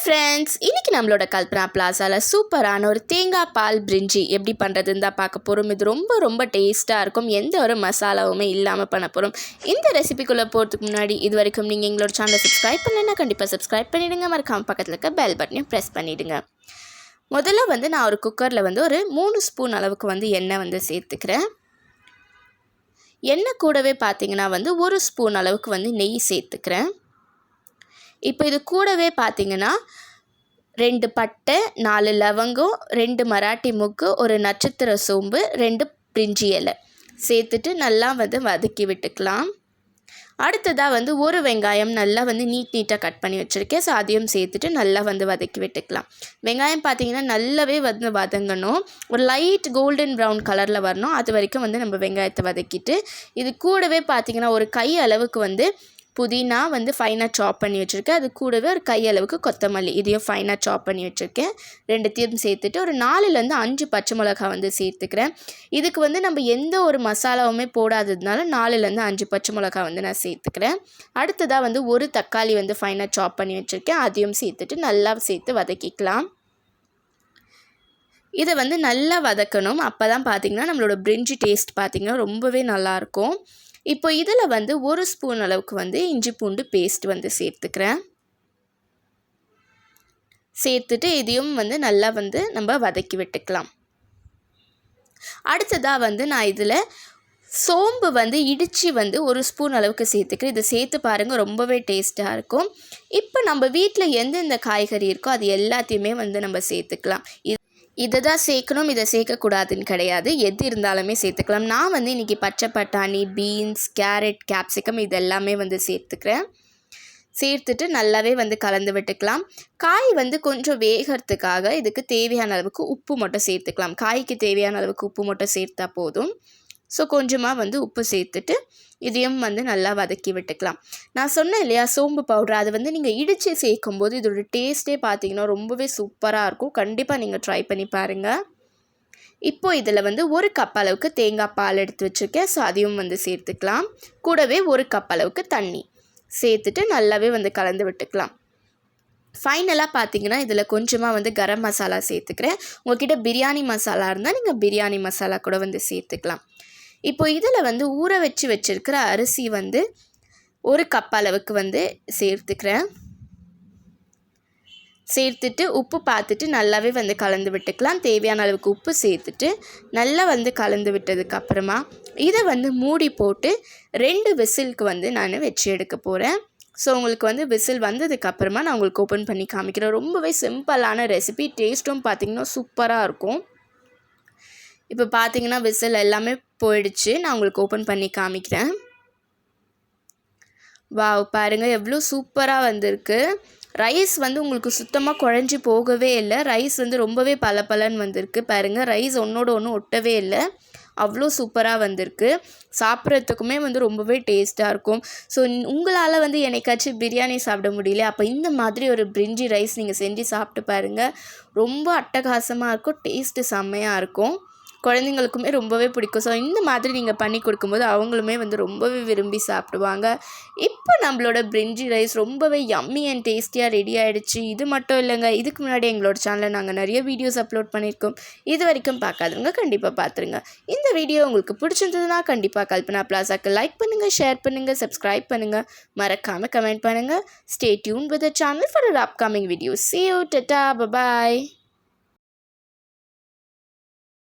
Friends, இன்றைக்கி நம்மளோட கல்பனா பிளாசாவில் சூப்பரான ஒரு தேங்காய் பால் பிரிஞ்சி எப்படி பண்ணுறதுன்னு தான் பார்க்க போகிறோம். இது ரொம்ப ரொம்ப டேஸ்ட்டாக இருக்கும். எந்த ஒரு மசாலாவுமே இல்லாமல் பண்ண போகிறோம். இந்த ரெசிபிக்குள்ளே போகிறதுக்கு முன்னாடி இது வரைக்கும் நீங்கள் எங்களோட சேனலை சப்ஸ்கிரைப் பண்ணலைன்னா கண்டிப்பாக சப்ஸ்கிரைப் பண்ணிவிடுங்க. மறக்காமல் பக்கத்தில் இருக்க பெல் பட்டனையும் ப்ரெஸ் பண்ணிவிடுங்க. முதல்ல நான் ஒரு குக்கரில் ஒரு 3 ஸ்பூன் அளவுக்கு எண்ணெய் சேர்த்துக்கிறேன். எண்ணெய் கூடவே பார்த்திங்கன்னா 1 ஸ்பூன் அளவுக்கு நெய் சேர்த்துக்கிறேன். இப்போ இது கூடவே பார்த்திங்கன்னா 2 பட்டை, 4 லவங்கம், 2 மராட்டி முக்கு, ஒரு நட்சத்திர சோம்பு, 2 பிரிஞ்சி இலை சேர்த்துட்டு நல்லா வதக்கி விட்டுக்கலாம். அடுத்ததாக ஒரு வெங்காயம் நல்லா நீட்டாக கட் பண்ணி வச்சுருக்கேன். ஸோ அதையும் சேர்த்துட்டு நல்லா வதக்கி விட்டுக்கலாம். வெங்காயம் பார்த்திங்கன்னா நல்லாவே வதங்கணும். ஒரு லைட் கோல்டன் ப்ரௌன் கலரில் வரணும். அது வரைக்கும் நம்ம வெங்காயத்தை வதக்கிட்டு இது கூடவே பார்த்திங்கன்னா ஒரு கை அளவுக்கு புதினா ஃபைனாக சாப் பண்ணி வச்சுருக்கேன். அது கூடவே ஒரு கை அளவுக்கு கொத்தமல்லி இதையும் ஃபைனாக சாப் பண்ணி வச்சுருக்கேன். 2த்தையும் சேர்த்துட்டு ஒரு 4லேருந்து 5 பச்சை மிளகா சேர்த்துக்கிறேன். இதுக்கு நம்ம எந்த ஒரு மசாலாவுமே போடாததுனால 4லேருந்து 5 பச்சை மிளகா நான் சேர்த்துக்கிறேன். அடுத்ததாக ஒரு தக்காளி ஃபைனாக சாப் பண்ணி வச்சுருக்கேன். அதையும் சேர்த்துட்டு நல்லா சேர்த்து வதக்கிக்கலாம். இதை நல்லா வதக்கணும். அப்போ தான் பார்த்திங்கன்னா நம்மளோட பிரிஞ்சி டேஸ்ட் பார்த்திங்கன்னா ரொம்பவே நல்லாயிருக்கும். இப்போ இதில் 1 ஸ்பூன் அளவுக்கு இஞ்சி பூண்டு பேஸ்ட் சேர்த்துக்கிறேன். சேர்த்துட்டு இதையும் நல்லா நம்ம வதக்கி விட்டுக்கலாம். அடுத்ததாக நான் இதில் சோம்பு இடித்து 1 ஸ்பூன் அளவுக்கு சேர்த்துக்கிறேன். இதை சேர்த்து பாருங்கள், ரொம்பவே டேஸ்ட்டாக இருக்கும். இப்போ நம்ம வீட்டில் எந்தெந்த காய்கறி இருக்கோ அது எல்லாத்தையுமே நம்ம சேர்த்துக்கலாம். இதை தான் சேர்க்கணும், இதை சேர்க்கக்கூடாதுன்னு கிடையாது. எது இருந்தாலுமே சேர்த்துக்கலாம். நான் இன்றைக்கி பச்சை பட்டாணி, பீன்ஸ், கேரட், கேப்சிகம் இது எல்லாமே சேர்த்துக்கிறேன். சேர்த்துட்டு நல்லாவே கலந்து விட்டுக்கலாம். காய் கொஞ்சம் வேகிறதுக்காக இதுக்கு தேவையான அளவுக்கு உப்பு மட்டும் சேர்த்துக்கலாம். காய்க்கு தேவையான அளவுக்கு உப்பு மட்டும் சேர்த்தா போதும். ஸோ கொஞ்சமாக உப்பு சேர்த்துட்டு இதையும் நல்லா வதக்கி விட்டுக்கலாம். நான் சொன்னேன் இல்லையா, சோம்பு பவுடர் அது நீங்கள் இடித்து சேர்க்கும்போது இதோட டேஸ்ட்டே பார்த்திங்கன்னா ரொம்பவே சூப்பராக இருக்கும். கண்டிப்பாக நீங்கள் ட்ரை பண்ணி பாருங்கள். இப்போது இதில் 1 கப் அளவுக்கு தேங்காய் பால் எடுத்து வச்சுருக்கேன். ஸோ அதையும் சேர்த்துக்கலாம். கூடவே 1 கப் அளவுக்கு தண்ணி சேர்த்துட்டு நல்லாவே கலந்து விட்டுக்கலாம். ஃபைனலாக பார்த்திங்கன்னா இதில் கொஞ்சமாக கரம் மசாலா சேர்த்துக்கிறேன். உங்கள்கிட்ட பிரியாணி மசாலா இருந்தால் நீங்கள் பிரியாணி மசாலா கூட சேர்த்துக்கலாம். இப்போ இதில் ஊற வச்சுருக்கிற அரிசி 1 கப் அளவுக்கு சேர்த்துக்கிறேன். சேர்த்துட்டு உப்பு பார்த்துட்டு நல்லாவே கலந்து விட்டுக்கலாம். தேவையான அளவுக்கு உப்பு சேர்த்துட்டு நல்லா கலந்து விட்டதுக்கப்புறமா இதை மூடி போட்டு 2 விசிலுக்கு நான் வச்சு எடுக்க போகிறேன். ஸோ உங்களுக்கு விசில் வந்ததுக்கப்புறமா நான் உங்களுக்கு ஓப்பன் பண்ணி காமிக்கிறேன். ரொம்பவே சிம்பிளான ரெசிபி, டேஸ்ட்டும் பார்த்திங்கன்னா சூப்பராக இருக்கும். இப்போ பார்த்திங்கன்னா விசில் எல்லாமே போயிடுச்சு. நான் உங்களுக்கு ஓப்பன் பண்ணி காமிக்கிறேன். வாவ், பாருங்கள் எவ்வளோ சூப்பராக வந்திருக்கு. ரைஸ் உங்களுக்கு சுத்தமாக குழஞ்சி போகவே இல்லை. ரைஸ் ரொம்பவே பலபலன்னு வந்திருக்கு. பாருங்கள், ரைஸ் ஒன்றோட ஒன்று ஒட்டவே இல்லை. அவ்வளோ சூப்பராக வந்திருக்கு. சாப்பிட்றதுக்குமே ரொம்பவே டேஸ்ட்டாக இருக்கும். ஸோ உங்களால் என்னைக்காச்சும் பிரியாணி சாப்பிட முடியல, அப்போ இந்த மாதிரி ஒரு பிரிஞ்சி ரைஸ் நீங்கள் செஞ்சு சாப்பிட்டு பாருங்கள். ரொம்ப அட்டகாசமாக இருக்கும். டேஸ்ட்டு செம்மையாக இருக்கும். குழந்தைங்களுக்குமே ரொம்பவே பிடிக்கும். ஸோ இந்த மாதிரி நீங்கள் பண்ணி கொடுக்கும்போது அவங்களுமே ரொம்பவே விரும்பி சாப்பிடுவாங்க. இப்போ நம்மளோட பிரிஞ்சி ரைஸ் ரொம்பவே யம்மி அண்ட் டேஸ்டியாக ரெடி ஆகிடுச்சு. இது மட்டும் இல்லைங்க, இதுக்கு முன்னாடி எங்களோட சேனலில் நாங்கள் நிறைய வீடியோஸ் அப்லோட் பண்ணியிருக்கோம். இது வரைக்கும் பார்க்காதவங்க கண்டிப்பாக பார்த்துருங்க. இந்த வீடியோ உங்களுக்கு பிடிச்சிருந்ததுன்னா கண்டிப்பாக கல்பனா பிளாசாக்கு லைக் பண்ணுங்கள், ஷேர் பண்ணுங்கள், சப்ஸ்கிரைப் பண்ணுங்கள், மறக்காமல் கமெண்ட் பண்ணுங்கள். Stay tune with the channel for a upcoming video. See you, tata, bye bye.